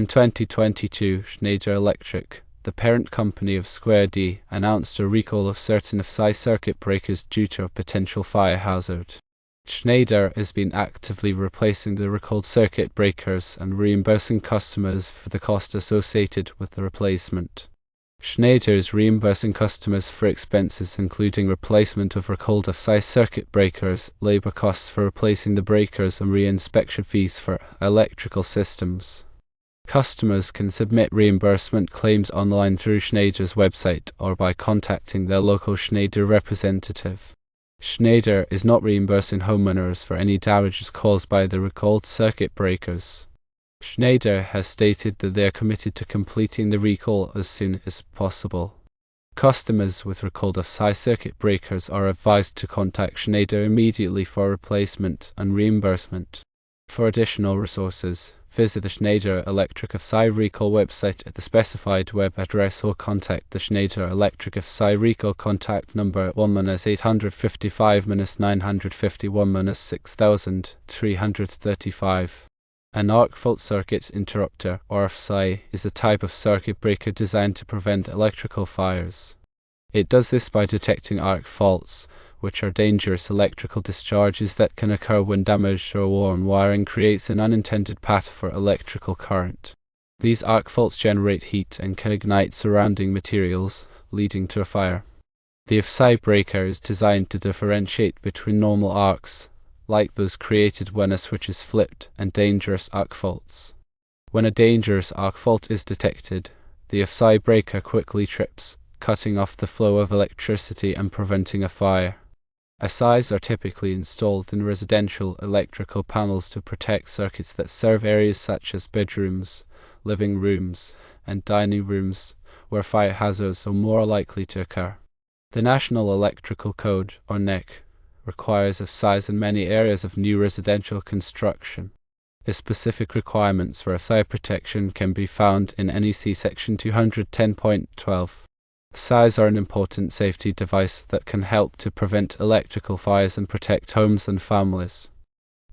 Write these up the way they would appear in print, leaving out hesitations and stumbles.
In 2022, Schneider Electric, the parent company of Square D, announced a recall of certain AFCI circuit breakers due to a potential fire hazard. Schneider has been actively replacing the recalled circuit breakers and reimbursing customers for the cost associated with the replacement. Schneider is reimbursing customers for expenses including replacement of recalled AFCI circuit breakers, labor costs for replacing the breakers, and re-inspection fees for electrical systems. Customers can submit reimbursement claims online through Schneider's website or by contacting their local Schneider representative. Schneider is not reimbursing homeowners for any damages caused by the recalled circuit breakers. Schneider has stated that they are committed to completing the recall as soon as possible. Customers with recalled AFCI circuit breakers are advised to contact Schneider immediately for replacement and reimbursement. For additional resources, visit the Schneider Electric AFCI recall website at the specified web address or contact the Schneider Electric AFCI recall contact number 1-855-951-6335. An arc fault circuit interrupter, or AFCI, is a type of circuit breaker designed to prevent electrical fires. It does this by detecting arc faults, which are dangerous electrical discharges that can occur when damaged or worn wiring creates an unintended path for electrical current. These arc faults generate heat and can ignite surrounding materials, leading to a fire. The AFCI breaker is designed to differentiate between normal arcs, like those created when a switch is flipped, and dangerous arc faults. When a dangerous arc fault is detected, the AFCI breaker quickly trips, cutting off the flow of electricity and preventing a fire. AFCIs are typically installed in residential electrical panels to protect circuits that serve areas such as bedrooms, living rooms, and dining rooms, where fire hazards are more likely to occur. The National Electrical Code, or NEC, requires AFCIs in many areas of new residential construction. The specific requirements for AFCI protection can be found in NEC Section 210.12. AFCIs are an important safety device that can help to prevent electrical fires and protect homes and families.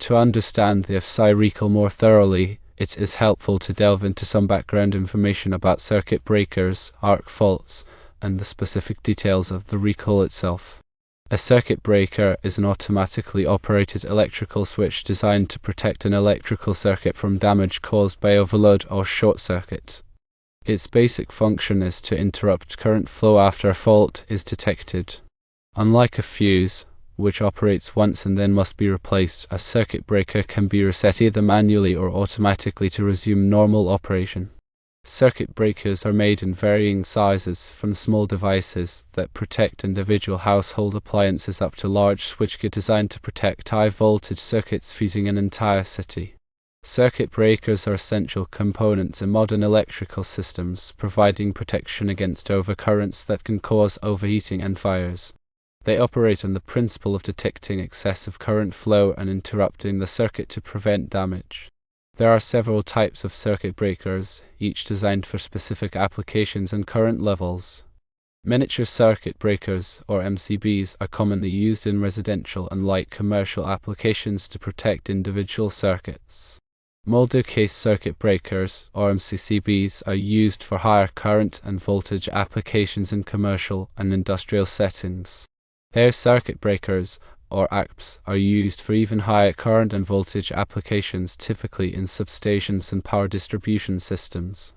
To understand the AFCI recall more thoroughly, it is helpful to delve into some background information about circuit breakers, arc faults, and the specific details of the recall itself. A circuit breaker is an automatically operated electrical switch designed to protect an electrical circuit from damage caused by overload or short circuit. Its basic function is to interrupt current flow after a fault is detected. Unlike a fuse, which operates once and then must be replaced, a circuit breaker can be reset either manually or automatically to resume normal operation. Circuit breakers are made in varying sizes, from small devices that protect individual household appliances up to large switchgear designed to protect high-voltage circuits feeding an entire city. Circuit breakers are essential components in modern electrical systems, providing protection against overcurrents that can cause overheating and fires. They operate on the principle of detecting excessive current flow and interrupting the circuit to prevent damage. There are several types of circuit breakers, each designed for specific applications and current levels. Miniature circuit breakers, or MCBs, are commonly used in residential and light commercial applications to protect individual circuits. Multi-case circuit breakers, or MCCBs, are used for higher current and voltage applications in commercial and industrial settings. Air circuit breakers, or ACPs, are used for even higher current and voltage applications, typically in substations and power distribution systems.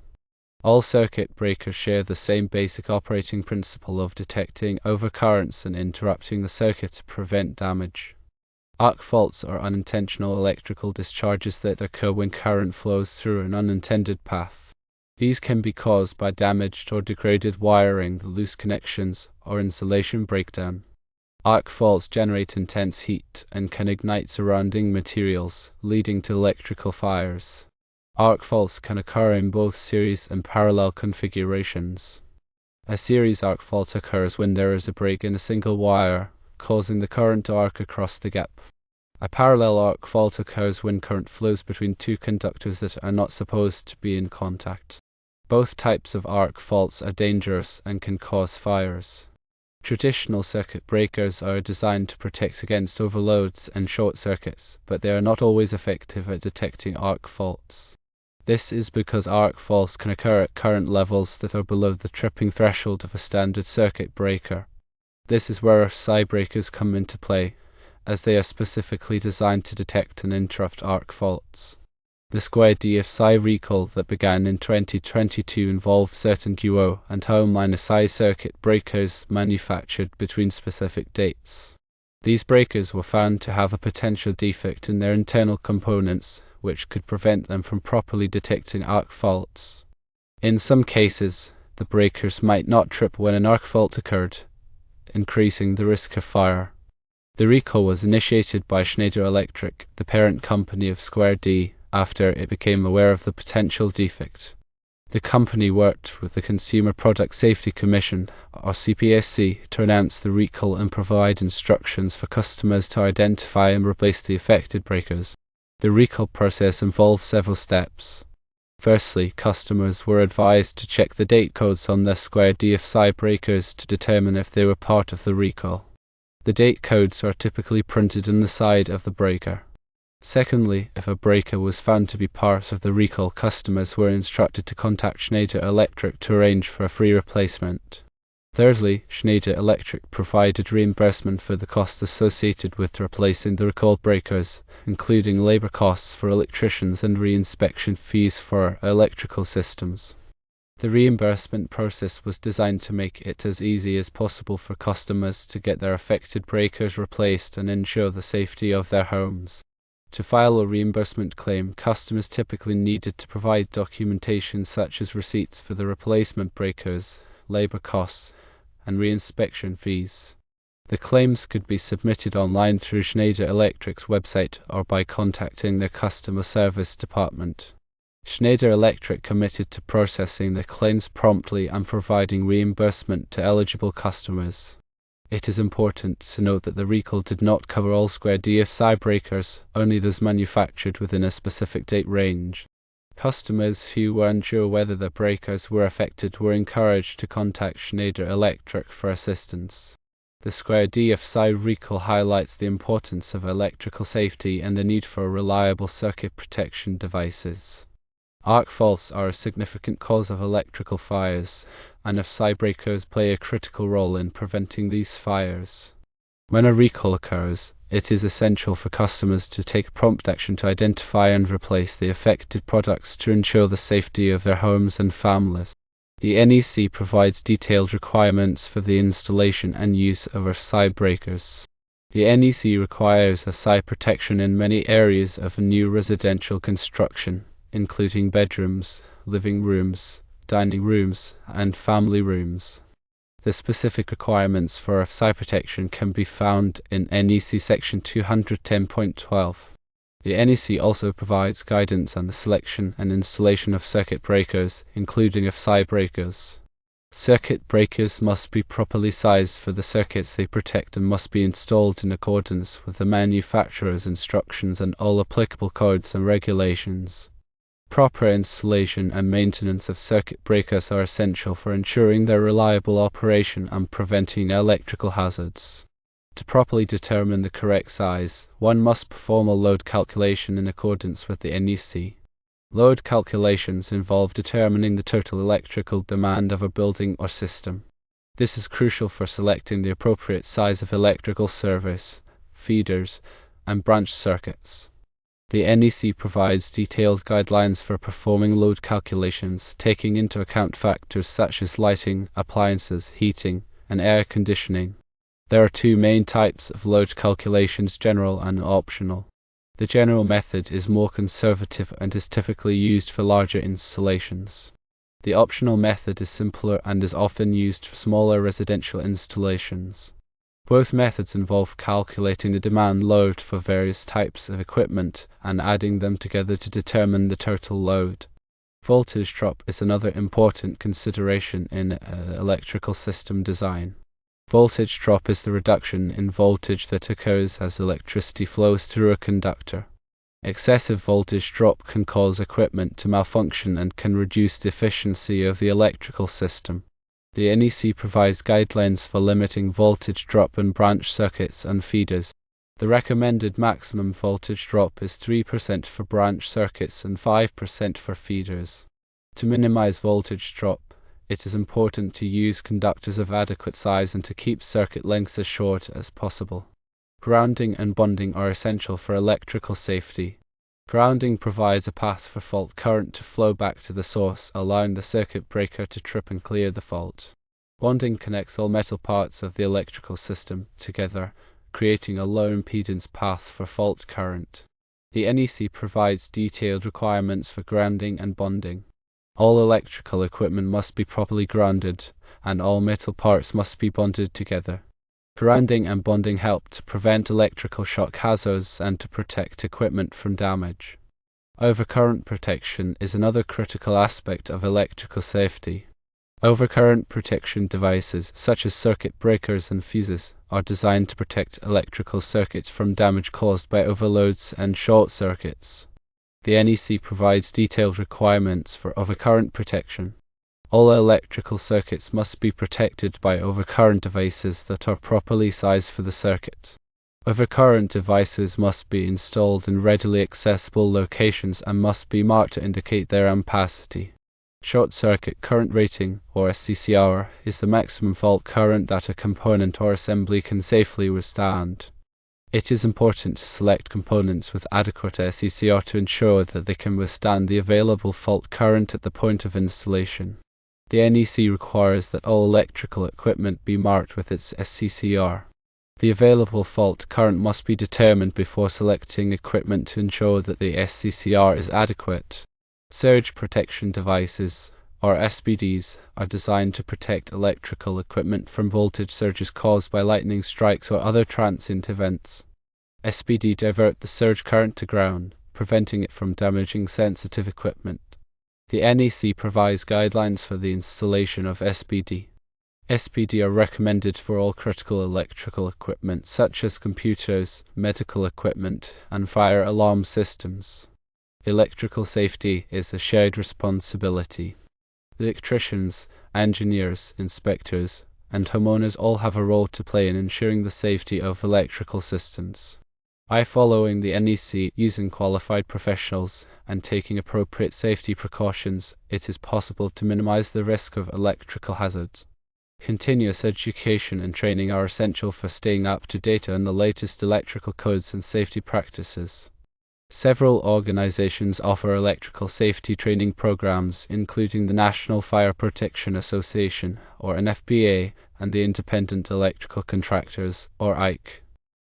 All circuit breakers share the same basic operating principle of detecting overcurrents and interrupting the circuit to prevent damage. Arc faults are unintentional electrical discharges that occur when current flows through an unintended path. These can be caused by damaged or degraded wiring, loose connections, or insulation breakdown. Arc faults generate intense heat and can ignite surrounding materials, leading to electrical fires. Arc faults can occur in both series and parallel configurations. A series arc fault occurs when there is a break in a single wire, causing the current to arc across the gap. A parallel arc fault occurs when current flows between two conductors that are not supposed to be in contact. Both types of arc faults are dangerous and can cause fires. Traditional circuit breakers are designed to protect against overloads and short circuits, but they are not always effective at detecting arc faults. This is because arc faults can occur at current levels that are below the tripping threshold of a standard circuit breaker. This is where AFCI breakers come into play, as they are specifically designed to detect and interrupt arc faults. The Square D AFCI recall that began in 2022 involved certain QO and Homeline AFCI circuit breakers manufactured between specific dates. These breakers were found to have a potential defect in their internal components, which could prevent them from properly detecting arc faults. In some cases, the breakers might not trip when an arc fault occurred, increasing the risk of fire. The recall was initiated by Schneider Electric, the parent company of Square D, after it became aware of the potential defect. The company worked with the Consumer Product Safety Commission, or CPSC, to announce the recall and provide instructions for customers to identify and replace the affected breakers. The recall process involved several steps. Firstly, customers were advised to check the date codes on their Square D AFCI breakers to determine if they were part of the recall. The date codes are typically printed on the side of the breaker. Secondly, if a breaker was found to be part of the recall, customers were instructed to contact Schneider Electric to arrange for a free replacement. Thirdly, Schneider Electric provided reimbursement for the costs associated with replacing the recalled breakers, including labor costs for electricians and reinspection fees for electrical systems. The reimbursement process was designed to make it as easy as possible for customers to get their affected breakers replaced and ensure the safety of their homes. To file a reimbursement claim, customers typically needed to provide documentation such as receipts for the replacement breakers, labor costs, and reinspection fees. The claims could be submitted online through Schneider Electric's website or by contacting their customer service department. Schneider Electric committed to processing the claims promptly and providing reimbursement to eligible customers. It is important to note that the recall did not cover all Square D AFCI breakers, only those manufactured within a specific date range. Customers who were unsure whether their breakers were affected were encouraged to contact Schneider Electric for assistance. The Square D AFCI recall highlights the importance of electrical safety and the need for reliable circuit protection devices. Arc faults are a significant cause of electrical fires, and AFCI breakers play a critical role in preventing these fires. When a recall occurs, it is essential for customers to take prompt action to identify and replace the affected products to ensure the safety of their homes and families. The NEC provides detailed requirements for the installation and use of AFCI breakers. The NEC requires AFCI protection in many areas of new residential construction, including bedrooms, living rooms, dining rooms, and family rooms. The specific requirements for AFCI protection can be found in NEC Section 210.12. The NEC also provides guidance on the selection and installation of circuit breakers, including AFCI breakers. Circuit breakers must be properly sized for the circuits they protect and must be installed in accordance with the manufacturer's instructions and all applicable codes and regulations. Proper installation and maintenance of circuit breakers are essential for ensuring their reliable operation and preventing electrical hazards. To properly determine the correct size, one must perform a load calculation in accordance with the NEC. Load calculations involve determining the total electrical demand of a building or system. This is crucial for selecting the appropriate size of electrical service, feeders, and branch circuits. The NEC provides detailed guidelines for performing load calculations, taking into account factors such as lighting, appliances, heating, and air conditioning. There are two main types of load calculations: general and optional. The general method is more conservative and is typically used for larger installations. The optional method is simpler and is often used for smaller residential installations. Both methods involve calculating the demand load for various types of equipment and adding them together to determine the total load. Voltage drop is another important consideration in electrical system design. Voltage drop is the reduction in voltage that occurs as electricity flows through a conductor. Excessive voltage drop can cause equipment to malfunction and can reduce the efficiency of the electrical system. The NEC provides guidelines for limiting voltage drop in branch circuits and feeders. The recommended maximum voltage drop is 3% for branch circuits and 5% for feeders. To minimize voltage drop, it is important to use conductors of adequate size and to keep circuit lengths as short as possible. Grounding and bonding are essential for electrical safety. Grounding provides a path for fault current to flow back to the source, allowing the circuit breaker to trip and clear the fault. Bonding connects all metal parts of the electrical system together, creating a low impedance path for fault current. The NEC provides detailed requirements for grounding and bonding. All electrical equipment must be properly grounded, and all metal parts must be bonded together. Grounding and bonding help to prevent electrical shock hazards and to protect equipment from damage. Overcurrent protection is another critical aspect of electrical safety. Overcurrent protection devices, such as circuit breakers and fuses, are designed to protect electrical circuits from damage caused by overloads and short circuits. The NEC provides detailed requirements for overcurrent protection. All electrical circuits must be protected by overcurrent devices that are properly sized for the circuit. Overcurrent devices must be installed in readily accessible locations and must be marked to indicate their ampacity. Short circuit current rating, or SCCR, is the maximum fault current that a component or assembly can safely withstand. It is important to select components with adequate SCCR to ensure that they can withstand the available fault current at the point of installation. The NEC requires that all electrical equipment be marked with its SCCR. The available fault current must be determined before selecting equipment to ensure that the SCCR is adequate. Surge protection devices, or SPDs, are designed to protect electrical equipment from voltage surges caused by lightning strikes or other transient events. SPD divert the surge current to ground, preventing it from damaging sensitive equipment. The NEC provides guidelines for the installation of SPD. SPD are recommended for all critical electrical equipment such as computers, medical equipment, and fire alarm systems. Electrical safety is a shared responsibility. Electricians, engineers, inspectors, and homeowners all have a role to play in ensuring the safety of electrical systems. By following the NEC, using qualified professionals, and taking appropriate safety precautions, it is possible to minimize the risk of electrical hazards. Continuous education and training are essential for staying up to date on the latest electrical codes and safety practices. Several organizations offer electrical safety training programs, including the National Fire Protection Association, or NFPA, and the Independent Electrical Contractors, or IC.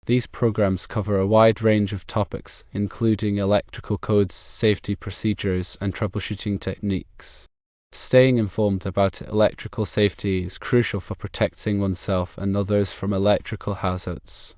These programs cover a wide range of topics, including electrical codes, safety procedures, and troubleshooting techniques. Staying informed about electrical safety is crucial for protecting oneself and others from electrical hazards.